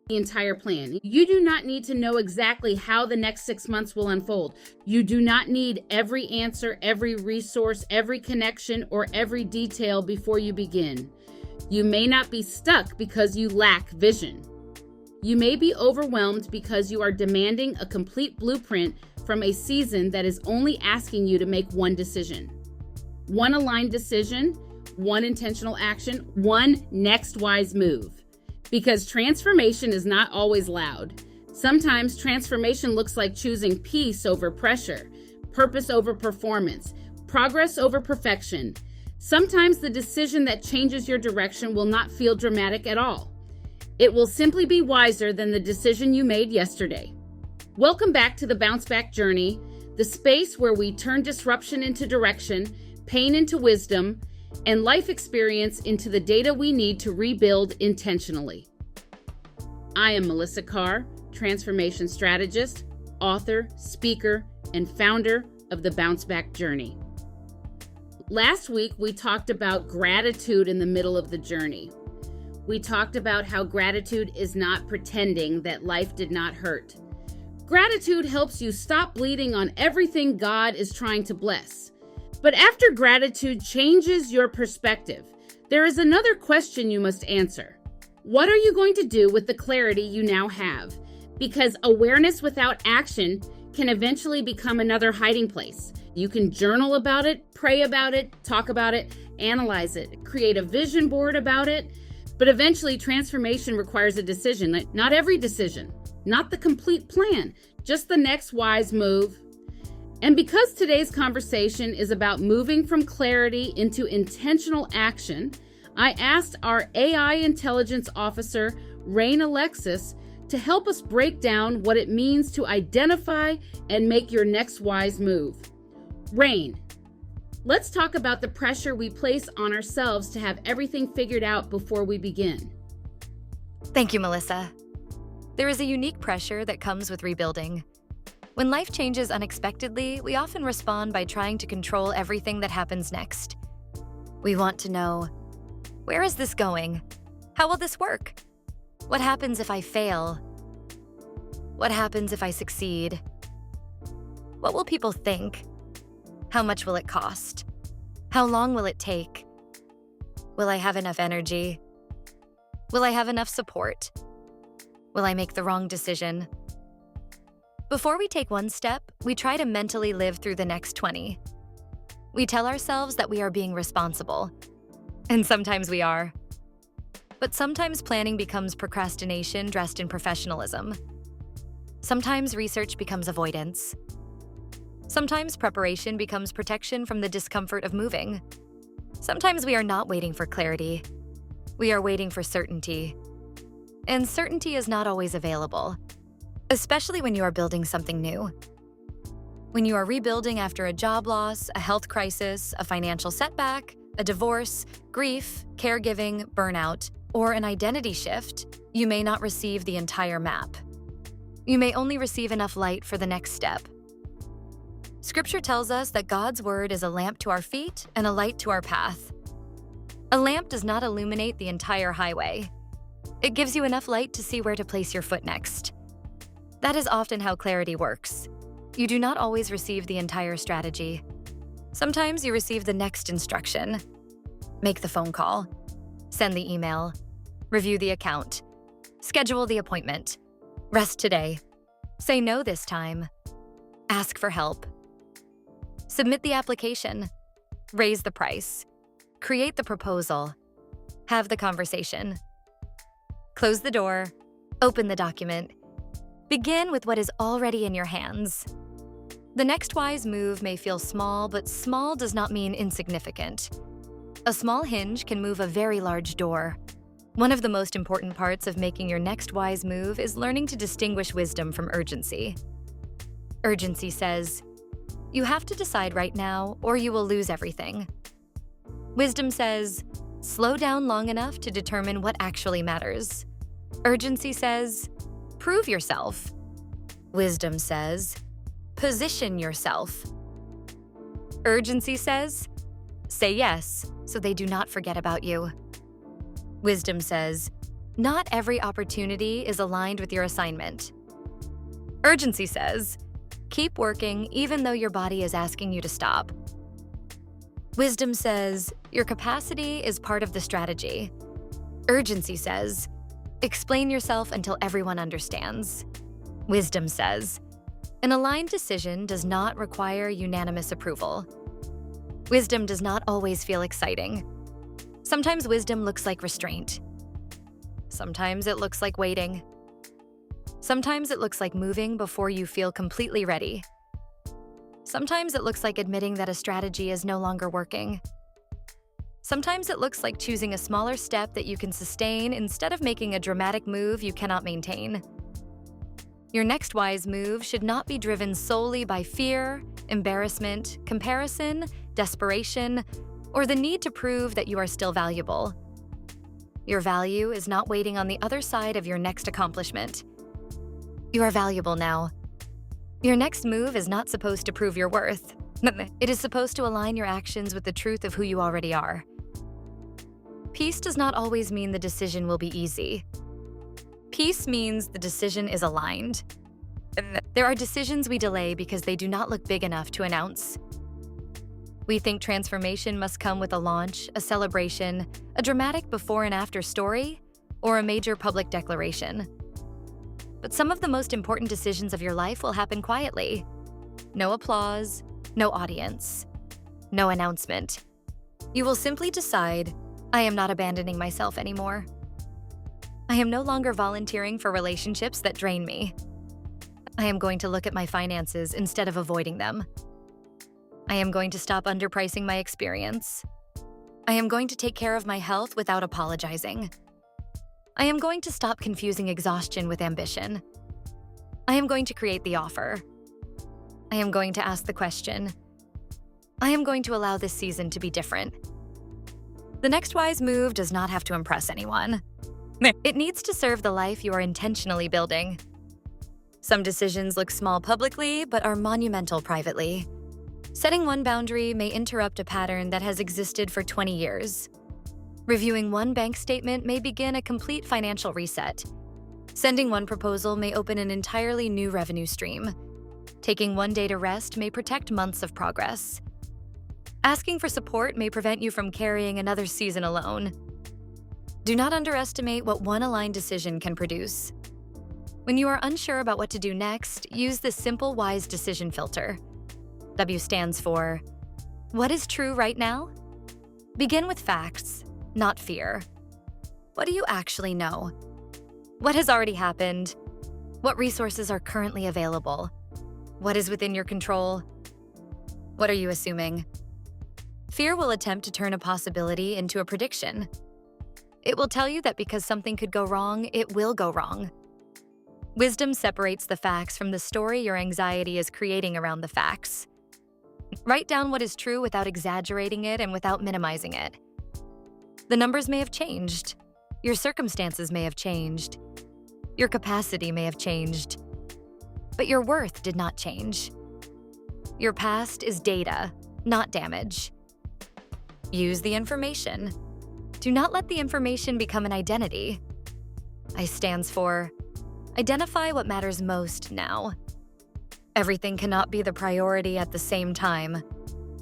the entire plan. You do not need to know exactly how the next 6 months will unfold. You do not need every answer, every resource, every connection, or every detail before you begin. You may not be stuck because you lack vision. You may be overwhelmed because you are demanding a complete blueprint from a season that is only asking you to make one decision. One aligned decision, one intentional action, one next wise move. Because transformation is not always loud. Sometimes transformation looks like choosing peace over pressure, purpose over performance, progress over perfection. Sometimes the decision that changes your direction will not feel dramatic at all. It will simply be wiser than the decision you made yesterday. Welcome back to the Bounce Back Journey, the space where we turn disruption into direction, pain into wisdom, and life experience into the data we need to rebuild intentionally. I am Melissa Carr, transformation strategist, author, speaker, and founder of the Bounce Back Journey. Last week, we talked about gratitude in the middle of the journey. We talked about how gratitude is not pretending that life did not hurt. Gratitude helps you stop bleeding on everything God is trying to bless. But after gratitude changes your perspective, there is another question you must answer. What are you going to do with the clarity you now have? Because awareness without action can eventually become another hiding place. You can journal about it, pray about it, talk about it, analyze it, create a vision board about it. But eventually transformation requires a decision. Not every decision, not the complete plan, just the next wise move. And because today's conversation is about moving from clarity into intentional action, I asked our AI intelligence officer, Reign Alexis, to help us break down what it means to identify and make your next wise move. Reign, let's talk about the pressure we place on ourselves to have everything figured out before we begin. Thank you, Melissa. There is a unique pressure that comes with rebuilding. When life changes unexpectedly, we often respond by trying to control everything that happens next. We want to know, where is this going? How will this work? What happens if I fail? What happens if I succeed? What will people think? How much will it cost? How long will it take? Will I have enough energy? Will I have enough support? Will I make the wrong decision? Before we take one step, we try to mentally live through the next 20. We tell ourselves that we are being responsible. And sometimes we are. But sometimes planning becomes procrastination dressed in professionalism. Sometimes research becomes avoidance. Sometimes preparation becomes protection from the discomfort of moving. Sometimes we are not waiting for clarity. We are waiting for certainty. And certainty is not always available, especially when you are building something new. When you are rebuilding after a job loss, a health crisis, a financial setback, a divorce, grief, caregiving, burnout, or an identity shift, you may not receive the entire map. You may only receive enough light for the next step. Scripture tells us that God's word is a lamp to our feet and a light to our path. A lamp does not illuminate the entire highway. It gives you enough light to see where to place your foot next. That is often how clarity works. You do not always receive the entire strategy. Sometimes you receive the next instruction. Make the phone call. Send the email. Review the account. Schedule the appointment. Rest today. Say no this time. Ask for help. Submit the application. Raise the price. Create the proposal. Have the conversation. Close the door. Open the document. Begin with what is already in your hands. The next wise move may feel small, but small does not mean insignificant. A small hinge can move a very large door. One of the most important parts of making your next wise move is learning to distinguish wisdom from urgency. Urgency says, you have to decide right now or you will lose everything. Wisdom says, slow down long enough to determine what actually matters. Urgency says, prove yourself. Wisdom says, position yourself. Urgency says, say yes so they do not forget about you. Wisdom says, Not every opportunity is aligned with your assignment. Urgency says, keep working even though your body is asking you to stop. Wisdom says, your capacity is part of the strategy. Urgency says, explain yourself until everyone understands. Wisdom says, an aligned decision does not require unanimous approval. Wisdom does not always feel exciting. Sometimes wisdom looks like restraint. Sometimes it looks like waiting. Sometimes it looks like moving before you feel completely ready. Sometimes it looks like admitting that a strategy is no longer working. Sometimes it looks like choosing a smaller step that you can sustain instead of making a dramatic move you cannot maintain. Your next wise move should not be driven solely by fear, embarrassment, comparison, desperation, or the need to prove that you are still valuable. Your value is not waiting on the other side of your next accomplishment. You are valuable now. Your next move is not supposed to prove your worth. It is supposed to align your actions with the truth of who you already are. Peace does not always mean the decision will be easy. Peace means the decision is aligned. There are decisions we delay because they do not look big enough to announce. We think transformation must come with a launch, a celebration, a dramatic before and after story, or a major public declaration. But some of the most important decisions of your life will happen quietly. No applause, no audience, no announcement. You will simply decide, I am not abandoning myself anymore. I am no longer volunteering for relationships that drain me. I am going to look at my finances instead of avoiding them. I am going to stop underpricing my experience. I am going to take care of my health without apologizing. I am going to stop confusing exhaustion with ambition. I am going to create the offer. I am going to ask the question. I am going to allow this season to be different. The next wise move does not have to impress anyone. It needs to serve the life you are intentionally building. Some decisions look small publicly, but are monumental privately. Setting one boundary may interrupt a pattern that has existed for 20 years. Reviewing one bank statement may begin a complete financial reset. Sending one proposal may open an entirely new revenue stream. Taking one day to rest may protect months of progress. Asking for support may prevent you from carrying another season alone. Do not underestimate what one aligned decision can produce. When you are unsure about what to do next, use the simple WISE decision filter. W stands for, what is true right now? Begin with facts, not fear. What do you actually know? What has already happened? What resources are currently available? What is within your control? What are you assuming? Fear will attempt to turn a possibility into a prediction. It will tell you that because something could go wrong, it will go wrong. Wisdom separates the facts from the story your anxiety is creating around the facts. Write down what is true without exaggerating it and without minimizing it. The numbers may have changed. Your circumstances may have changed. Your capacity may have changed. But your worth did not change. Your past is data, not damage. Use the information. Do not let the information become an identity. I stands for, identify what matters most now. Everything cannot be the priority at the same time.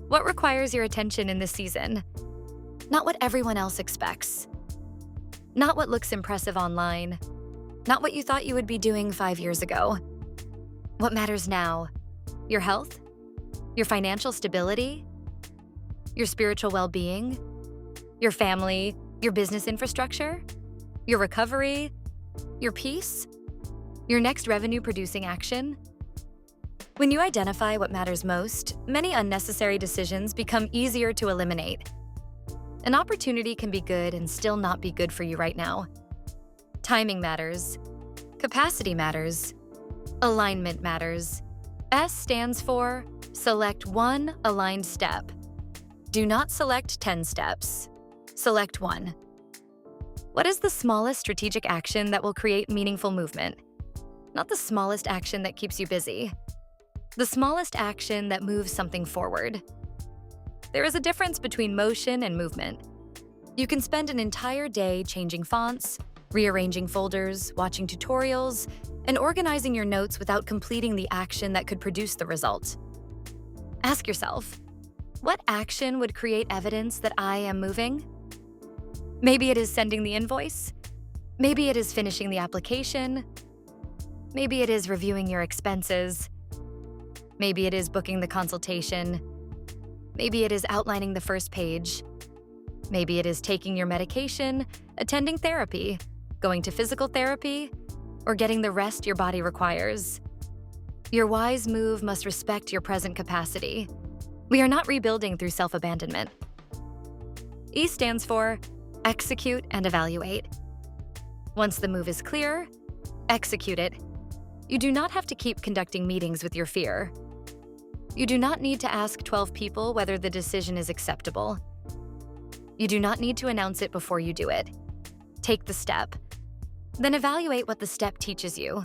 What requires your attention in this season? Not what everyone else expects. Not what looks impressive online. Not what you thought you would be doing 5 years ago. What matters now? Your health? Your financial stability? Your spiritual well-being? Your family? Your business infrastructure? Your recovery? Your peace? Your next revenue-producing action? When you identify what matters most, many unnecessary decisions become easier to eliminate. An opportunity can be good and still not be good for you right now. Timing matters. Capacity matters. Alignment matters. S stands for select one aligned step. Do not select 10 steps. Select one. What is the smallest strategic action that will create meaningful movement? Not the smallest action that keeps you busy. The smallest action that moves something forward. There is a difference between motion and movement. You can spend an entire day changing fonts, rearranging folders, watching tutorials, and organizing your notes without completing the action that could produce the result. Ask yourself, what action would create evidence that I am moving? Maybe it is sending the invoice. Maybe it is finishing the application. Maybe it is reviewing your expenses. Maybe it is booking the consultation. Maybe it is outlining the first page. Maybe it is taking your medication, attending therapy, going to physical therapy, or getting the rest your body requires. Your wise move must respect your present capacity. We are not rebuilding through self-abandonment. E stands for execute and evaluate. Once the move is clear, execute it. You do not have to keep conducting meetings with your fear. You do not need to ask 12 people whether the decision is acceptable. You do not need to announce it before you do it. Take the step. Then evaluate what the step teaches you.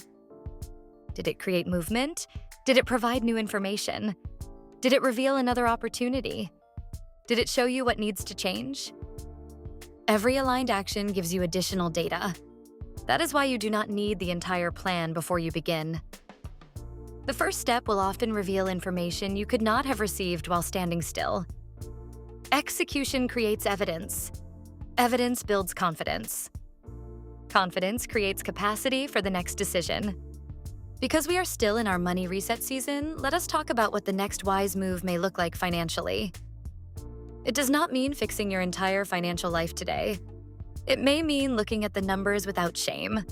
Did it create movement? Did it provide new information? Did it reveal another opportunity? Did it show you what needs to change? Every aligned action gives you additional data. That is why you do not need the entire plan before you begin. The first step will often reveal information you could not have received while standing still. Execution creates evidence. Evidence builds confidence. Confidence creates capacity for the next decision. Because we are still in our money reset season, let us talk about what the next wise move may look like financially. It does not mean fixing your entire financial life today. It may mean looking at the numbers without shame,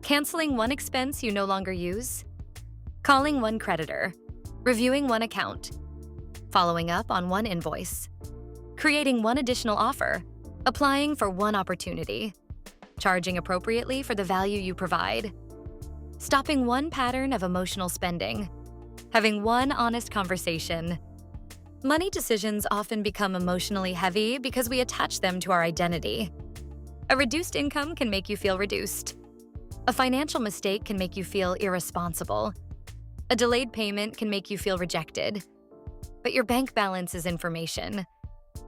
canceling one expense you no longer use, calling one creditor, reviewing one account, following up on one invoice, creating one additional offer, applying for one opportunity, charging appropriately for the value you provide, stopping one pattern of emotional spending, having one honest conversation. Money decisions often become emotionally heavy because we attach them to our identity. A reduced income can make you feel reduced. A financial mistake can make you feel irresponsible. A delayed payment can make you feel rejected. But your bank balance is information.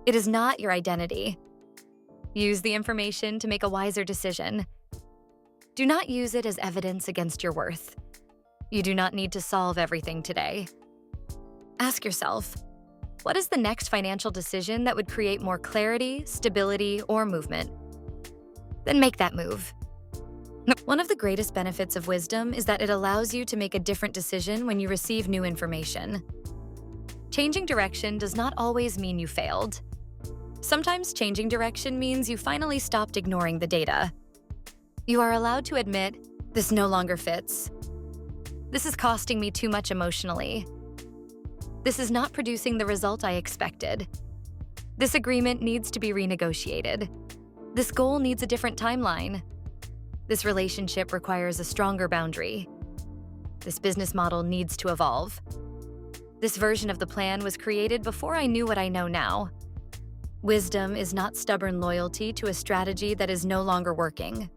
It is not your identity. Use the information to make a wiser decision. Do not use it as evidence against your worth. You do not need to solve everything today. Ask yourself, what is the next financial decision that would create more clarity, stability, or movement? Then make that move. One of the greatest benefits of wisdom is that it allows you to make a different decision when you receive new information. Changing direction does not always mean you failed. Sometimes changing direction means you finally stopped ignoring the data. You are allowed to admit, this no longer fits. This is costing me too much emotionally. This is not producing the result I expected. This agreement needs to be renegotiated. This goal needs a different timeline. This relationship requires a stronger boundary. This business model needs to evolve. This version of the plan was created before I knew what I know now. Wisdom is not stubborn loyalty to a strategy that is no longer working.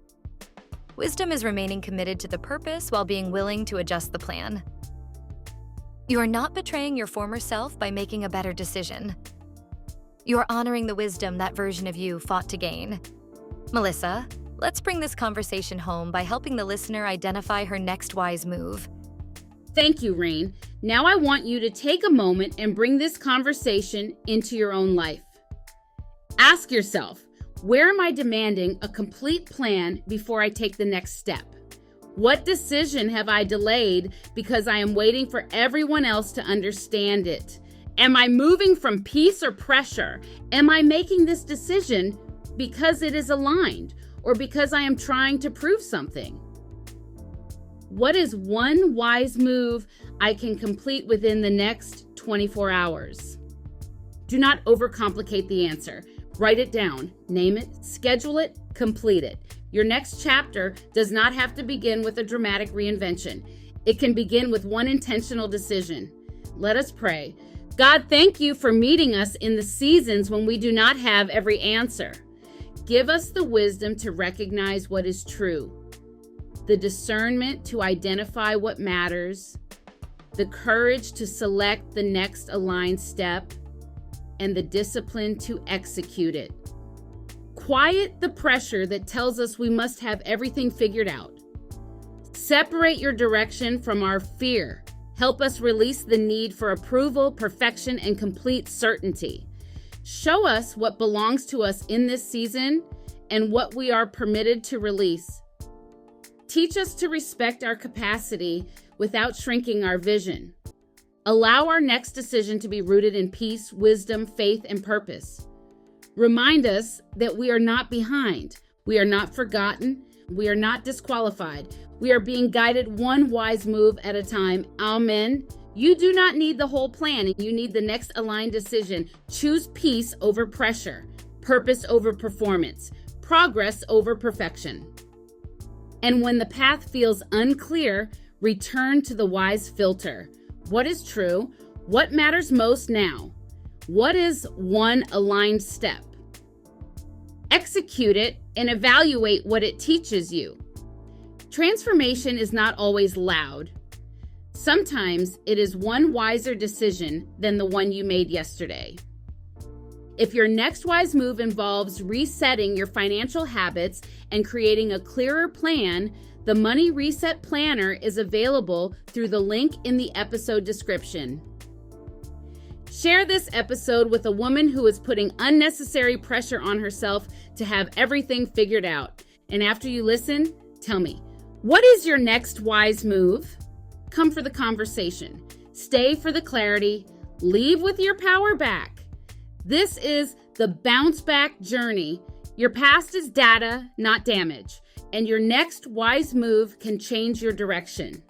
Wisdom is remaining committed to the purpose while being willing to adjust the plan. You are not betraying your former self by making a better decision. You are honoring the wisdom that version of you fought to gain. Melissa, let's bring this conversation home by helping the listener identify her next wise move. Thank you, Reign. Now I want you to take a moment and bring this conversation into your own life. Ask yourself, where am I demanding a complete plan before I take the next step? What decision have I delayed because I am waiting for everyone else to understand it? Am I moving from peace or pressure? Am I making this decision because it is aligned or because I am trying to prove something? What is one wise move I can complete within the next 24 hours? Do not overcomplicate the answer. Write it down, name it, schedule it, complete it. Your next chapter does not have to begin with a dramatic reinvention. It can begin with one intentional decision. Let us pray. God, thank you for meeting us in the seasons when we do not have every answer. Give us the wisdom to recognize what is true, the discernment to identify what matters, the courage to select the next aligned step, and the discipline to execute it. Quiet the pressure that tells us we must have everything figured out. Separate your direction from our fear. Help us release the need for approval, perfection, and complete certainty. Show us what belongs to us in this season and what we are permitted to release. Teach us to respect our capacity without shrinking our vision. Allow our next decision to be rooted in peace, wisdom, faith, and purpose. Remind us that we are not behind. We are not forgotten. We are not disqualified. We are being guided one wise move at a time. Amen. You do not need the whole plan. You need the next aligned decision. Choose peace over pressure, purpose over performance, progress over perfection. And when the path feels unclear, return to the WISE filter. What is true? What matters most now? What is one aligned step? Execute it and evaluate what it teaches you. Transformation is not always loud. Sometimes it is one wiser decision than the one you made yesterday. If your next wise move involves resetting your financial habits and creating a clearer plan, the Money Reset Planner is available through the link in the episode description. Share this episode with a woman who is putting unnecessary pressure on herself to have everything figured out. And after you listen, tell me, what is your next wise move? Come for the conversation. Stay for the clarity. Leave with your power back. This is the bounce back journey. Your past is data, not damage. And your next wise move can change your direction.